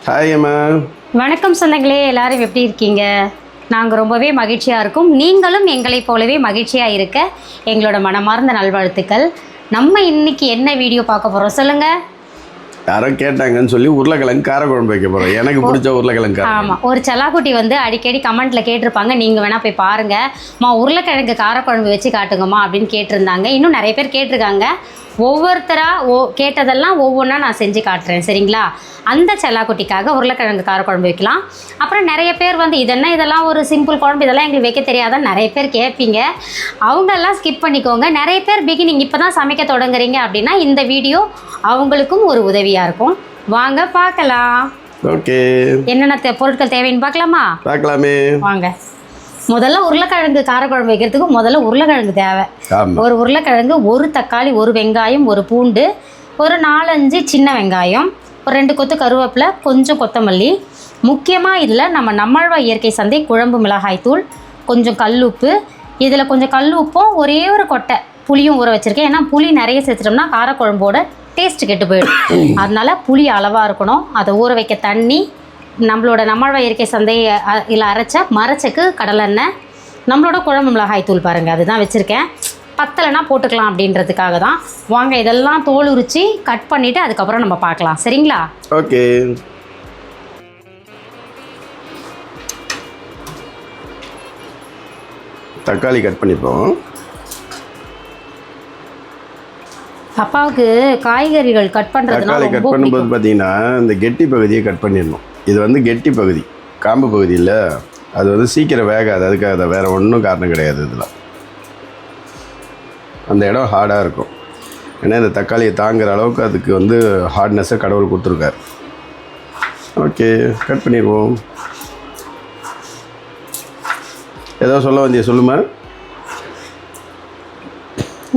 Hi அம்மா. வணக்கம் சொந்தங்களே, எல்லாரும் எப்படி இருக்கீங்க? நாங்கள் ரொம்பவே மகிழ்ச்சியாக இருக்கோம். நீங்களும் எங்களைப் போலவே மகிழ்ச்சியாக இருக்க எங்களோட மனமார்ந்த நல்வாழ்த்துக்கள். நம்ம இன்னைக்கு என்ன வீடியோ பார்க்க போகிறோம் சொல்லுங்கள். யாரோ கேட்டாங்கன்னு சொல்லி உருளைக்கிழங்கு காரக்குழம்பு வைக்க போகிறோம். எனக்கு பிடிச்ச உருளைக்கிழங்கு. ஆமாம், ஒரு செல்லாக்குட்டி வந்து அடிக்கடி கமெண்ட்டில் கேட்டிருப்பாங்க. நீங்கள் வேணால் போய் பாருங்கம்மா, உருளைக்கிழங்கு காரக்குழம்பு வச்சு காட்டுங்கம்மா அப்படின்னு கேட்டிருந்தாங்க. இன்னும் நிறைய பேர் கேட்டிருக்காங்க. ஒவ்வொருத்தராக கேட்டதெல்லாம் ஒவ்வொன்றா நான் செஞ்சு காட்டுறேன், சரிங்களா? அந்த செல்லாக்குட்டிக்காக உருளைக்கிழங்கு காரக்குழம்பு வைக்கலாம். அப்புறம் நிறைய பேர் வந்து இதெல்லாம் ஒரு சிம்பிள் குழம்பு, இதெல்லாம் எங்களுக்கு வைக்க தெரியாதான் நிறைய பேர் கேட்பீங்க. அவங்கெல்லாம் ஸ்கிப் பண்ணிக்கோங்க. நிறைய பேர் பிகினிங் இப்போ தான் சமைக்க தொடங்குறீங்க அப்படின்னா இந்த வீடியோ அவங்களுக்கும் ஒரு உதவியாக இருக்கும். வாங்க பார்க்கலாம். ஓகே, என்னென்ன பொருட்கள் தேவைன்னு பார்க்கலாமே. வாங்க. முதல்ல உருளைக்கிழங்கு காரக்குழம்பு வைக்கிறதுக்கு முதல்ல உருளைக்கிழங்கு தேவை. ஒரு உருளைக்கிழங்கு, ஒரு தக்காளி, ஒரு வெங்காயம், ஒரு பூண்டு, ஒரு 4-5 சின்ன வெங்காயம், ஒரு 2 கொத்து கருவேப்பிலை, கொஞ்சம் கொத்தமல்லி. முக்கியமாக இதில் நம்மாழ்வார் இயற்கை சந்தை குழம்பு மிளகாய் தூள், கொஞ்சம் கல்லுப்பு. இதில் கொஞ்சம் கல்லுப்பும் ஒரே ஒரு கொட்டை புளியும் ஊற வச்சுருக்கேன். ஏன்னா புளி நிறைய சேர்த்துட்டோம்னா காரக்குழம்போட டேஸ்ட்டு கெட்டு போயிடும். அதனால் புளி அளவாக இருக்கணும். அதை ஊற வைக்க தண்ணி, நம்மளோட நம்மாழ்வார் இயற்கை சந்தையில் அரைச்ச மரச்சக்கு கடலெண்ணெய், நம்மளோட குழம்பு மிளகாய் தூள் பாருங்கள், அதுதான் வச்சுருக்கேன். பத்தலைனா போட்டுக்கலாம் அப்படின்றதுக்காக தான். வாங்க, இதெல்லாம் தோல் உரித்து கட் பண்ணிவிட்டு அதுக்கப்புறம் நம்ம பார்க்கலாம், சரிங்களா? ஓகே. தக்காளி கட் பண்ணிப்போம். அப்பாவுக்கு காய்கறிகள் கட் பண்ணுறதுனால தக்காளி கட் பண்ணும்போது பார்த்தீங்கன்னா இந்த கெட்டி பகுதியை கட் பண்ணிடணும். இது வந்து கெட்டி பகுதி, காம்பு பகுதி இல்லை. அது வந்து சீக்கிரம் வேகாது, அதுக்காக தான், வேறு ஒன்றும் காரணம் கிடையாது. இதில் அந்த இடம் ஹார்டாக இருக்கும். ஏன்னா இந்த தக்காளியை தாங்குகிற அளவுக்கு அதுக்கு வந்து ஹார்ட்னஸை கடவுள் கொடுத்துருக்காரு. ஓகே, கட் பண்ணிடுவோம். ஏதோ சொல்ல வந்தியா, சொல்லுமா.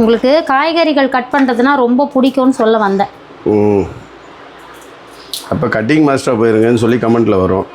உங்களுக்கு காய்கறிகள் கட் பண்ணுறதுனா ரொம்ப பிடிக்கும்னு சொல்ல வந்தேன். அப்போ கட்டிங் மாஸ்டராக போயிருங்கன்னு சொல்லி கமெண்ட்டில் வரும்.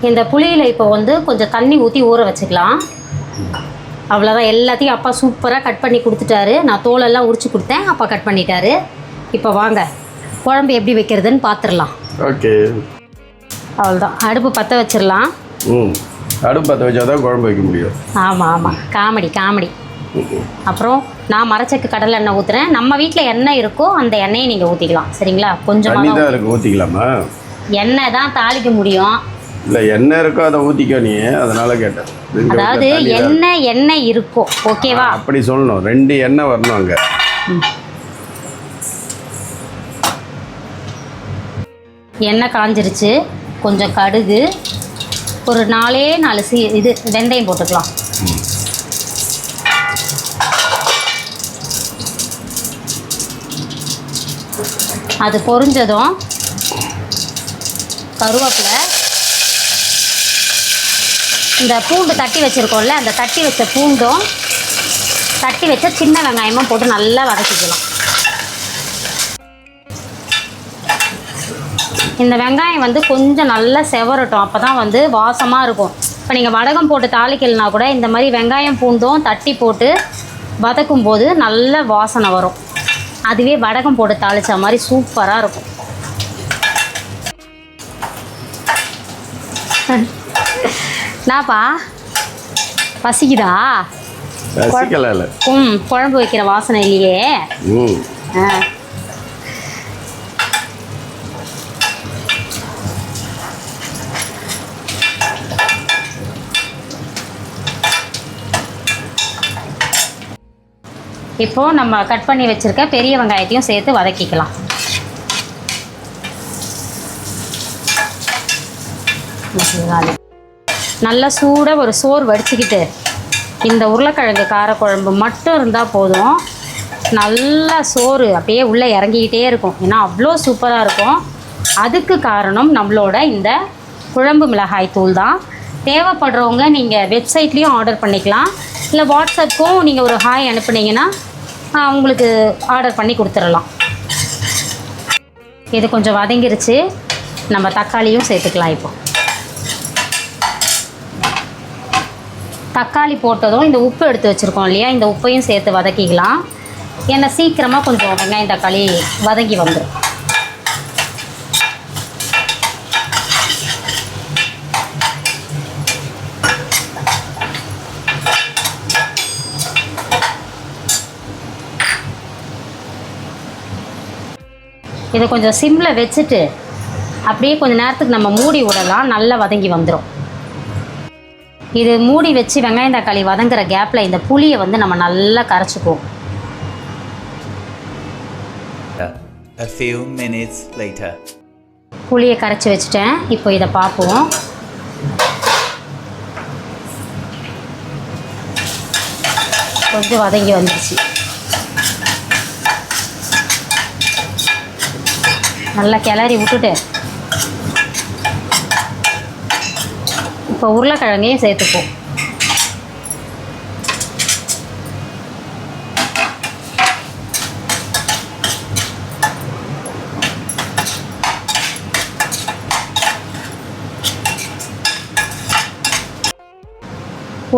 இந்த புளியில் இப்போ வந்து கொஞ்சம் தண்ணி ஊற்றி ஊற வச்சுக்கலாம். அவ்வளோதான். எல்லாத்தையும் அப்பா சூப்பராக கட் பண்ணி கொடுத்துட்டாரு. நான் தோலெல்லாம் உரிச்சு கொடுத்தேன், அப்பா கட் பண்ணிட்டாரு. இப்போ வாங்க குழம்பு எப்படி வைக்கிறதுன்னு பார்த்துடலாம். ஓகே, அவ்வளோதான். அடுப்பு பற்ற வச்சிடலாம். அடுப்பு பற்ற வச்சா தான் குழம்பு வைக்க முடியும். ஆமாம், காமெடி. அப்புறம் நான் மரச்சக்கு கடலை எண்ணெய் ஊற்றுறேன். நம்ம வீட்டில் எண்ணெய் இருக்கோ அந்த எண்ணெயை நீங்கள் ஊற்றிக்கலாம், சரிங்களா? கொஞ்சமாக தான் இருக்கு, ஊற்றிக்கலாமா? எண்ணெய் தான் தாளிக்க முடியும். இல்லை, எண்ணெய் இருக்கோ அதை ஊற்றிக்கோ நீ, அதனால கேட்டேன். அதாவது எண்ணெய் இருக்கும், ஓகேவா? அப்படி சொல்லணும். 2 எண்ணெய் வரணும் அங்கே. எண்ணெய் காஞ்சிருச்சு. கொஞ்சம் கடுகு, ஒரு 4 வெந்தயம் போட்டுக்கலாம். அது பொரிஞ்சதும் கருவேப்பிலை, இந்த பூண்டு தட்டி வச்சுருக்கோம்ல, அந்த தட்டி வச்ச பூண்டும் தட்டி வச்ச சின்ன வெங்காயமும் போட்டு நல்லா வதக்கிக்கலாம். இந்த வெங்காயம் வந்து கொஞ்சம் நல்லா செவரட்டும், அப்போ தான் வந்து வாசமாக இருக்கும். இப்போ நீங்கள் வடகம் போட்டு தாளிக்கலைனா கூட இந்த மாதிரி வெங்காயம் பூண்டும் தட்டி போட்டு வதக்கும் போது நல்ல வாசனை வரும். அதுவே வடகம் போட்டு தாளித்த மாதிரி சூப்பராக இருக்கும். என்னப்பா பசிக்குதா? ரசிக்கலாம் இல்லை. குழம்பு வைக்கிற வாசனை இல்லையே. இப்போ நம்ம கட் பண்ணி வச்சிருக்க பெரிய வெங்காயத்தையும் சேர்த்து வதக்கிக்கலாம். நல்லா சூடாக ஒரு சோறு வடிச்சுக்கிட்டு இந்த உருளைக்கிழங்கு காரக்குழம்பு மட்டும் இருந்தால் போதும். நல்லா சோறு அப்படியே உள்ளே இறங்கிக்கிட்டே இருக்கும். ஏன்னா அவ்வளோ சூப்பராக இருக்கும். அதுக்கு காரணம் நம்மளோட இந்த குழம்பு மிளகாய் தூள் தான். தேவைப்படுறவங்க நீங்கள் வெப்சைட்லேயும் ஆர்டர் பண்ணிக்கலாம், இல்லை வாட்ஸ்அப்புக்கும் நீங்கள் ஒரு ஹாய் அனுப்புனீங்கன்னா உங்களுக்கு ஆர்டர் பண்ணி கொடுத்துடலாம். இது கொஞ்சம் வதங்கிருச்சு. நம்ம தக்காளியும் சேர்த்துக்கலாம். இப்போ தக்காளி போட்டதும் இந்த உப்பு எடுத்து வச்சுருக்கோம் இல்லையா, இந்த உப்பையும் சேர்த்து வதக்கிக்கலாம். ஏன்னா சீக்கிரமாக கொஞ்சம் வெங்காயம் தக்காளி வதங்கி வந்துடும். இதை கொஞ்சம் சிம்மில் வச்சுட்டு அப்படியே கொஞ்சம் நேரத்துக்கு நம்ம மூடி விடலாம். நல்லா வதங்கி வந்துடும். இது மூடி வச்சு வெங்காயம் தக்காளி வதங்குற கேப்பில் இந்த புளியை வந்து நம்ம நல்லா கரைச்சிக்குவோம். A few minutes later. புளியை கரைச்சி வச்சுட்டேன். இப்போ இதை பார்ப்போம். கொஞ்சம் வதங்கி வந்துடுச்சு. நல்லா கிளறி விட்டுட்டு இப்போ உருளைக்கிழங்கையும் சேர்த்துப்போம்.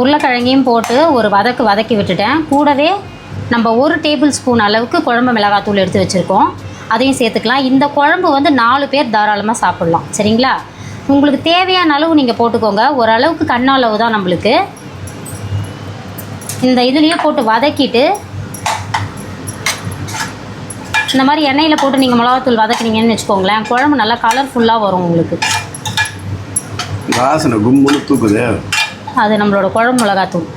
உருளைக்கிழங்கையும் போட்டு ஒரு வதக்கி விட்டுட்டேன். கூடவே நம்ம 1 டேபிள் ஸ்பூன் அளவுக்கு குழம்பு மிளகாத்தூள் எடுத்து வச்சுருக்கோம், அதையும் சேர்த்துக்கலாம். இந்த குழம்பு வந்து 4 பேர் தாராளமாக சாப்பிட்லாம். சரிங்களா? உங்களுக்கு தேவையான அளவு நீங்கள் போட்டுக்கோங்க. ஓரளவுக்கு கண்ணளவு தான் நம்மளுக்கு. இந்த இதுலேயே போட்டு வதக்கிட்டு இந்த மாதிரி எண்ணெயில் போட்டு நீங்கள் மிளகாத்தூள் வதக்கினீங்கன்னு வச்சுக்கோங்களேன், குழம்பு நல்லா கலர்ஃபுல்லாக வரும் உங்களுக்கு. வாசனை கும்முன்னு தூக்குது. அது நம்மளோட குழம்பு மிளகாத்தூள்.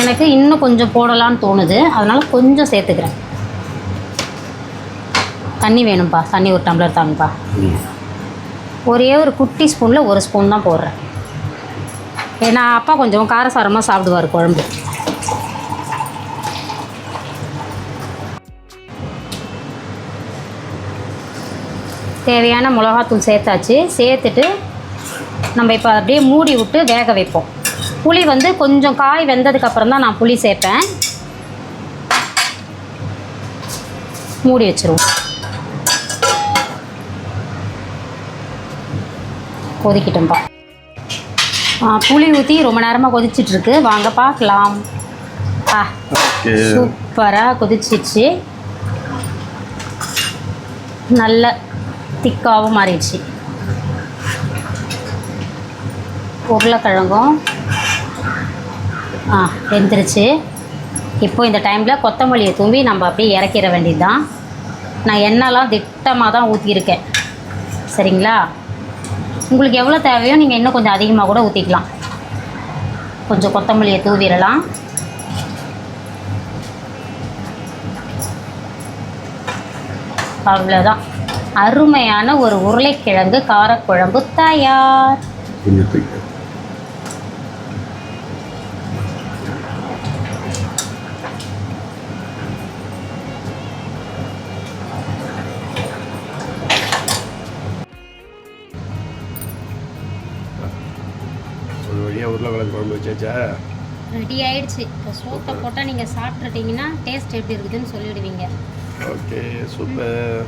எனக்கு இன்னும் கொஞ்சம் போடலான்னு தோணுது, அதனால் கொஞ்சம் சேர்த்துக்கிறேன். தண்ணி வேணும்ப்பா, தண்ணி ஒரு டம்ளர் தாங்கப்பா. ஒரே ஒரு குட்டி ஸ்பூனில் 1 ஸ்பூன் தான் போடுறேன். ஏன்னா அப்பா கொஞ்சம் காரசாரமாக சாப்பிடுவார் குழம்பு. தேவையான மிளகாத்தூள் சேர்த்தாச்சு. சேர்த்துட்டு நம்ம இப்போ அப்படியே மூடி விட்டு வேக வைப்போம். புளி வந்து கொஞ்சம் காய் வெந்ததுக்கப்புறம் தான் நான் புளி சேர்ப்பேன். மூடி வச்சுருவோம். கொதிக்கிட்டோம்ப்பா. புளி ஊற்றி ரொம்ப நேரமாக கொதிச்சிட்ருக்கு. வாங்க பார்க்கலாம். சூப்பராக கொதிச்சிச்சு. நல்ல திக்காகவும் மாறிடுச்சு. உருளைக்கிழங்கும் வெந்துருச்சு. இப்போ இந்த டைமில் கொத்தமல்லியை தூவி நம்ம அப்படியே இறக்கிற வேண்டியது தான். நான் எண்ணெய்லாம் திட்டமாக தான் ஊற்றியிருக்கேன். சரிங்களா? உங்களுக்கு எவ்வளோ தேவையோ நீங்கள் இன்னும் கொஞ்சம் அதிகமாக கூட ஊற்றிக்கலாம். கொஞ்சம் கொத்தமல்லியை தூவிடலாம். அவ்வளோதான். அருமையான ஒரு உருளைக்கிழங்கு காரக்குழம்பு தயார். ஒரு வழியாக உருளைக்கிழங்கு குழம்பு வச்சாச்சா? ரெடி ஆயிடுச்சு. இப்போ சோத்தை போட்டால் நீங்கள் சாப்பிட்டுட்டீங்கன்னா டேஸ்ட் எப்படி இருக்குதுன்னு சொல்லிவிடுவீங்க. Okay, super.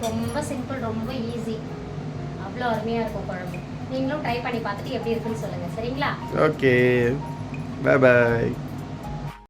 ரொம்ப சிம்பிள், ரொம்ப ஈஸி. அவ்வளோ அருமையாக இருக்கும் குழம்பு. நீங்களும் ட்ரை பண்ணி பார்த்துட்டு எப்படி இருக்குன்னு சொல்லுங்கள் சரிங்களா? Okay, bye bye.